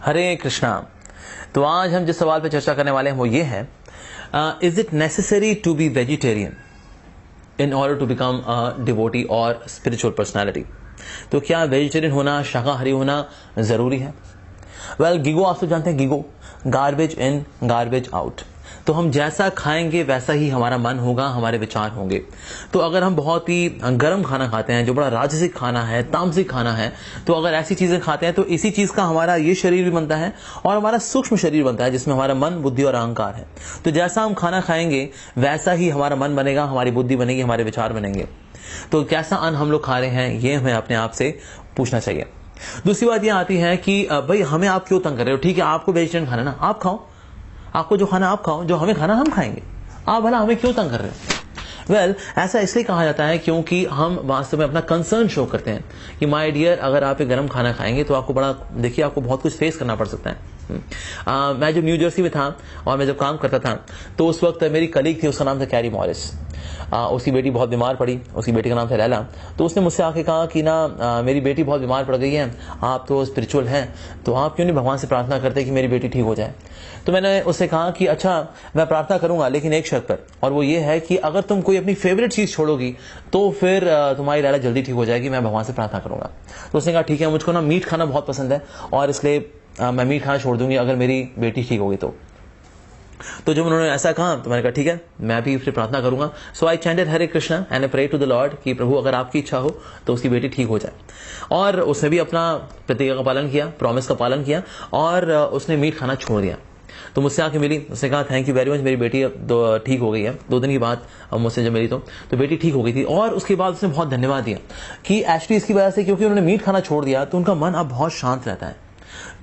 हरे कृष्णा। तो आज हम जिस सवाल पर चर्चा करने वाले हैं वो ये है, is it necessary to be vegetarian in order to become a devotee or spiritual personality. तो क्या वेजिटेरियन होना, शाकाहारी होना जरूरी है? वेल, गिगो आप सब जानते हैं, GIGO garbage in garbage out. तो हम जैसा खाएंगे वैसा ही हमारा मन होगा, हमारे विचार होंगे। तो अगर हम बहुत ही गर्म खाना खाते हैं, जो बड़ा राजसिक खाना है, तामसिक खाना है, तो अगर ऐसी चीजें खाते हैं तो इसी चीज का हमारा ये शरीर भी बनता है और हमारा सूक्ष्म शरीर बनता है जिसमें हमारा मन, बुद्धि और अहंकार है। तो जैसा हम खाना खाएंगे वैसा ही हमारा मन बनेगा, हमारी बुद्धि बनेगी, हमारे विचार बनेंगे। तो कैसा अन्न हम लोग खा रहे हैं ये हमें अपने आप से पूछना चाहिए। दूसरी बात यह आती है कि भाई हमें आप क्यों तंग कर रहे हो? ठीक है, आपको वेजिटेरियन खाना ना, आप खाओ, आपको जो खाना आप खाओ, जो हमें खाना हम खाएंगे, आप भला हमें क्यों तंग कर रहे हो? वेल, ऐसा इसलिए कहा जाता है क्योंकि हम वास्तव में अपना कंसर्न शो करते हैं कि माय डियर, अगर आप एक गर्म खाना खाएंगे तो आपको बड़ा, देखिए, आपको बहुत कुछ फेस करना पड़ सकता है। मैं जब न्यू जर्सी में था और मैं जब काम करता था तो उस वक्त मेरी कलीग थी, उसका नाम था कैरी मॉरिस। उसकी बेटी बहुत बीमार पड़ी, उसकी बेटी का नाम था लैला। तो उसने मुझसे आके कहा कि ना मेरी बेटी बहुत बीमार पड़ गई है, आप तो स्पिरिचुअल हैं, तो आप क्यों नहीं भगवान से प्रार्थना करते कि मेरी बेटी ठीक हो जाए? तो मैंने उससे कहा कि अच्छा, मैं प्रार्थना करूंगा लेकिन एक शर्त पर, और वो ये है कि अगर तुम कोई अपनी फेवरेट चीज छोड़ोगी तो फिर तुम्हारी लैला जल्दी ठीक हो जाएगी, मैं भगवान से प्रार्थना करूंगा। तो उसने कहा ठीक है, मुझको ना मीट खाना बहुत पसंद है और इसलिए मैं मीट खाना छोड़ दूंगी अगर मेरी बेटी ठीक होगी तो जब उन्होंने ऐसा कहा तो मैंने कहा ठीक है, मैं भी फिर प्रार्थना करूंगा। So I chanted Hare Krishna and I pray to the Lord कि प्रभु अगर आपकी इच्छा हो तो उसकी बेटी ठीक हो जाए। और उसने भी अपना प्रतिज्ञा का पालन किया, प्रॉमिस का पालन किया और उसने मीट खाना छोड़ दिया। तो मुझसे आके मिली, उसने कहा थैंक यू वेरी मच, मेरी बेटी अब ठीक हो गई है। 2 दिन की बाद मुझसे जब मिली तो बेटी ठीक हो गई थी। और उसके बाद उसने बहुत धन्यवाद दिया कि एक्चुअली इसकी वजह से, क्योंकि उन्होंने मीट खाना छोड़ दिया तो उनका मन अब बहुत शांत रहता है।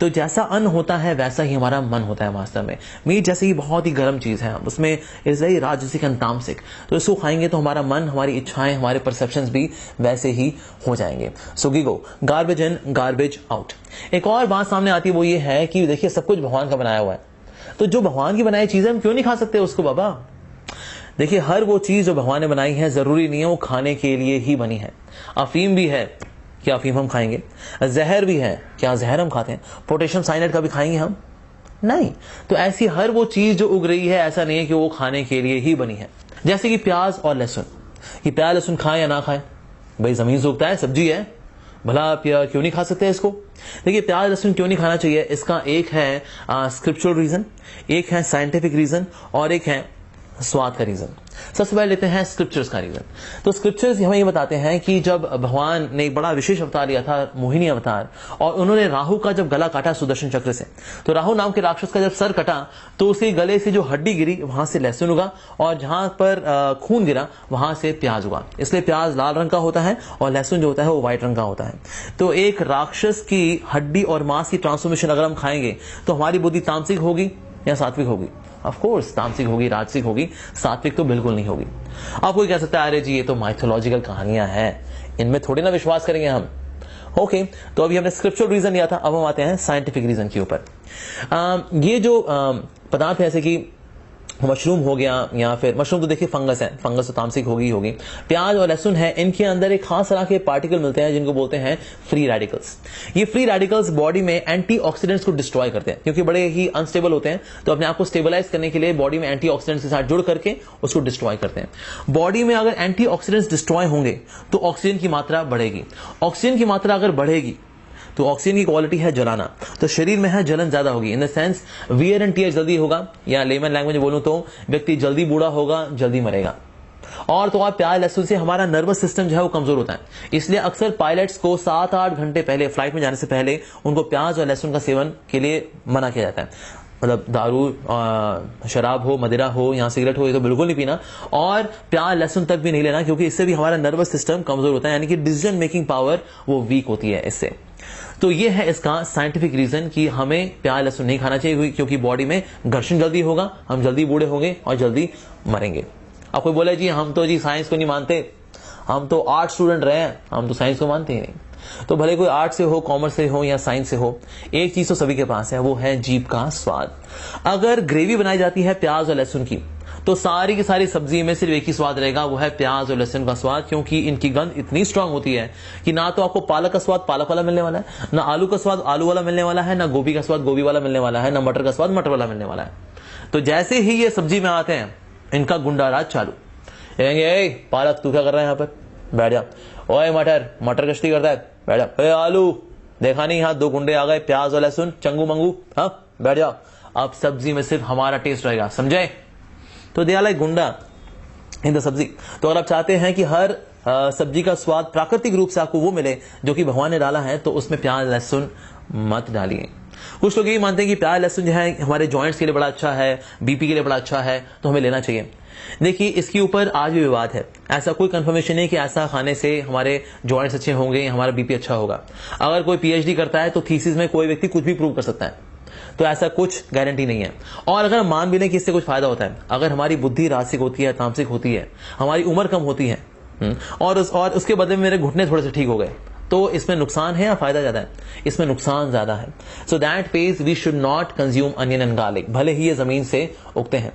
तो जैसा अन्न होता है वैसा ही हमारा मन होता है। वास्तव में मीट जैसे ही बहुत ही गर्म चीज है, उसमें इज वेरी राजसिक एंड तामसिक, तो इसको खाएंगे तो हमारा मन, हमारी इच्छाएं, हमारे परसेप्शंस भी वैसे ही हो जाएंगे। So GIGO garbage in garbage out. एक और बात सामने आती है वो ये है कि देखिए, सब कुछ भगवान का बनाया हुआ है, तो जो भगवान की बनाई चीज है हम क्यों नहीं खा सकते उसको? बाबा देखिए, हर वो चीज जो भगवान ने बनाई है जरूरी नहीं है वो खाने के लिए ही बनी है। अफीम भी है, क्या अफीम हम खाएंगे? जहर भी है, क्या जहर हम खाते हैं? पोटेशियम साइनाइड का भी खाएंगे हम? नहीं। तो ऐसी हर वो चीज जो उग रही है, ऐसा नहीं है कि वो खाने के लिए ही बनी है। जैसे कि प्याज और लहसुन, कि प्याज लहसुन खाएं या ना खाएं, भाई जमीन से उगता है, सब्जी है, भला आप क्यों नहीं खा सकते इसको? देखिए, प्याज लहसुन क्यों नहीं खाना चाहिए, इसका एक है स्क्रिप्चुरल रीजन, एक है साइंटिफिक रीजन और एक है स्वाद का रीजन। सबसे पहले लेते हैं स्क्रिप्चर्स का रीजन। तो स्क्रिप्चर्स हमें ये बताते हैं कि जब भगवान ने एक बड़ा विशेष अवतार लिया था, मोहिनी अवतार, और उन्होंने राहु का जब गला काटा सुदर्शन चक्र से, तो राहु नाम के राक्षस का जब सर कटा तो उसके गले से जो हड्डी गिरी वहां से लहसुन उगा और जहां पर खून गिरा वहां से प्याज उगा। इसलिए प्याज लाल रंग का होता है और लहसुन जो होता है वो व्हाइट रंग का होता है। तो एक राक्षस की हड्डी और मांस की ट्रांसफॉर्मेशन अगर हम खाएंगे तो हमारी बुद्धि तामसिक होगी या सात्विक होगी? ऑफ कोर्स तामसिक होगी, राजसिक होगी, सात्विक तो बिल्कुल नहीं होगी। आप कोई कह सकता है अरे जी ये तो माइथोलॉजिकल कहानियां हैं, इनमें थोड़ी ना विश्वास करेंगे हम। ओके, तो अभी हमने स्क्रिप्चुरल रीजन लिया था, अब हम आते हैं साइंटिफिक रीजन के ऊपर। ये जो पदार्थ है, जैसे कि मशरूम हो गया, या फिर मशरूम तो देखिए फंगस है, फंगस तो तामसिक होगी ही होगी। प्याज और लहसुन है, इनके अंदर एक खास तरह के पार्टिकल मिलते हैं जिनको बोलते हैं फ्री रेडिकल्स। ये फ्री रेडिकल्स बॉडी में एंटीऑक्सीडेंट्स को डिस्ट्रॉय करते हैं, क्योंकि बड़े ही अनस्टेबल होते हैं, तो अपने आप को स्टेबलाइज करने के लिए बॉडी में एंटीऑक्सीडेंट्स के साथ जुड़ करके उसको डिस्ट्रॉय करते हैं। बॉडी में अगर एंटीऑक्सीडेंट्स डिस्ट्रॉय होंगे तो ऑक्सीजन की मात्रा बढ़ेगी। ऑक्सीजन की मात्रा अगर बढ़ेगी तो ऑक्सीजन की क्वालिटी है जलाना, तो शरीर में है जलन ज्यादा होगी, in the sense wear and tear जल्दी होगा, या लेमन लैंग्वेज बोलूं तो व्यक्ति जल्दी बूढ़ा होगा, जल्दी मरेगा। और तो आप प्याज लहसुन से हमारा नर्वस सिस्टम जो है वो कमजोर होता है, इसलिए अक्सर पायलट्स को 7-8 घंटे पहले, फ्लाइट में जाने से पहले, उनको प्याज और लहसुन का सेवन के लिए मना किया जाता है। मतलब दारू, शराब हो, मदिरा हो या सिगरेट हो, ये तो बिल्कुल नहीं पीना, और प्याज लहसुन तक भी नहीं लेना, क्योंकि इससे भी हमारा नर्वस सिस्टम कमजोर होता है, यानी कि डिसीजन मेकिंग पावर वो वीक होती है इससे। तो ये है इसका साइंटिफिक रीजन कि हमें प्याज लहसुन नहीं खाना चाहिए, क्योंकि बॉडी में घर्षण जल्दी होगा, हम जल्दी बूढ़े होंगे और जल्दी मरेंगे। अब कोई बोले जी हम तो जी साइंस को नहीं मानते, हम तो आर्ट स्टूडेंट रहे हैं, हम तो साइंस को मानते ही नहीं। तो भले कोई आर्ट से हो, कॉमर्स से हो या साइंस से हो, एक चीज तो सभी के पास है, वो है जीभ का स्वाद। अगर ग्रेवी बनाई जाती है प्याज और लहसुन की, तो सारी की सारी सब्जी में सिर्फ एक ही स्वाद रहेगा, वो है प्याज और लहसुन का स्वाद, क्योंकि इनकी गंध इतनी स्ट्रांग होती है कि ना तो आपको पालक का स्वाद पालक वाला मिलने वाला है, ना आलू का स्वाद आलू वाला मिलने वाला है, ना गोभी का स्वाद गोभी वाला मिलने वाला है, ना मटर का स्वाद मटर वाला मिलने वाला है। तो जैसे ही ये सब्जी में आते हैं इनका गुंडा राज चालू। कहेंगे पालक तू क्या कर रहा है यहाँ पर, बैठ जा। ओए मटर कश्ती करता है, बैठ जा। ओए आलू, देखा नहीं यहाँ 2 गुंडे आ गए, प्याज और लहसुन, चंगू मंगू, हाँ बैठ जाओ। अब सब्जी में सिर्फ हमारा टेस्ट रहेगा, समझे? तो दे आर लाइक गुंडा इन द सब्जी। तो अगर आप चाहते हैं कि हर सब्जी का स्वाद प्राकृतिक रूप से आपको वो मिले जो कि भगवान ने डाला है, तो उसमें प्याज लहसुन मत डालिए। कुछ लोग यही मानते हैं कि प्याज लहसुन जो है हमारे जॉइंट्स के लिए बड़ा अच्छा है, बीपी के लिए बड़ा अच्छा है, तो हमें लेना चाहिए। देखिए इसके ऊपर आज भी विवाद है, ऐसा कोई कंफर्मेशन नहीं कि ऐसा खाने से हमारे जॉइंट्स अच्छे होंगे, हमारा बीपी अच्छा होगा। अगर कोई पीएचडी करता है तो थीसिस में कोई व्यक्ति कुछ भी प्रूव कर सकता है, तो ऐसा कुछ गारंटी नहीं है। और अगर मान भी लें कि इससे कुछ फायदा होता है, अगर हमारी बुद्धि रासिक होती है, तामसिक होती है, हमारी उम्र कम होती है, और उसके बदले में मेरे घुटने थोड़े से ठीक हो गए, तो इसमें नुकसान है या फायदा ज्यादा है? इसमें नुकसान ज्यादा है। So that means we should not consume onion and garlic, भले ही ये जमीन से उगते हैं।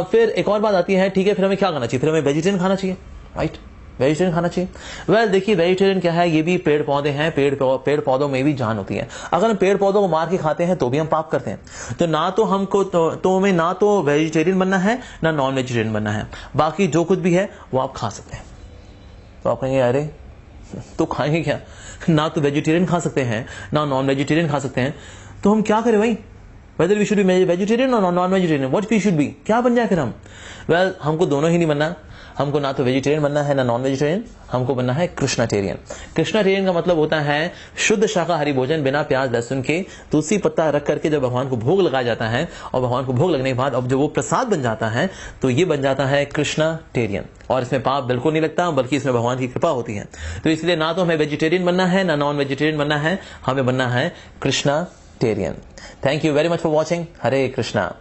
फिर एक और बात आती है, ठीक है फिर हमें क्या खाना चाहिए? फिर हमें वेजिटेरियन खाना चाहिए, राइट? वेजिटेरियन खाना चाहिए। वेल देखिए वेजिटेरियन क्या है, ये भी पेड़ पौधे हैं, पेड़ पौधों में भी जान होती है। अगर हम पेड़ पौधों को मार के खाते हैं तो भी हम पाप करते हैं। तो ना तो हमको तो हमें ना तो वेजिटेरियन बनना है ना नॉन वेजिटेरियन बनना है, बाकी जो कुछ भी है वो आप खा सकते हैं। तो आप कहेंगे अरे तो खाएंगे क्या, ना तो वेजिटेरियन खा सकते हैं ना नॉन वेजिटेरियन खा सकते हैं, तो हम क्या करें भाई? Whether we should be vegetarian और non vegetarian, what we should be, क्या बन जाए फिर हम? वेल हमको दोनों ही नहीं बनना, हमको ना तो वेजिटेरियन बनना है ना नॉन वेजिटेरियन, हमको बनना है कृष्णाटेरियन। कृष्णाटेरियन का मतलब होता है शुद्ध शाकाहारी भोजन, बिना प्याज लहसुन के, तुलसी पत्ता रख करके जब भगवान को भोग लगाया जाता है, और भगवान को भोग लगने के बाद अब जब वो प्रसाद बन जाता है तो ये बन जाता है कृष्णाटेरियन। और इसमें पाप बिल्कुल नहीं लगता, बल्कि इसमें भगवान की कृपा होती है। तो इसलिए ना तो हमें वेजिटेरियन बनना है ना नॉन वेजिटेरियन बनना है, हमें बनना है Krishnatarian. Thank you very much for watching. Hare Krishna.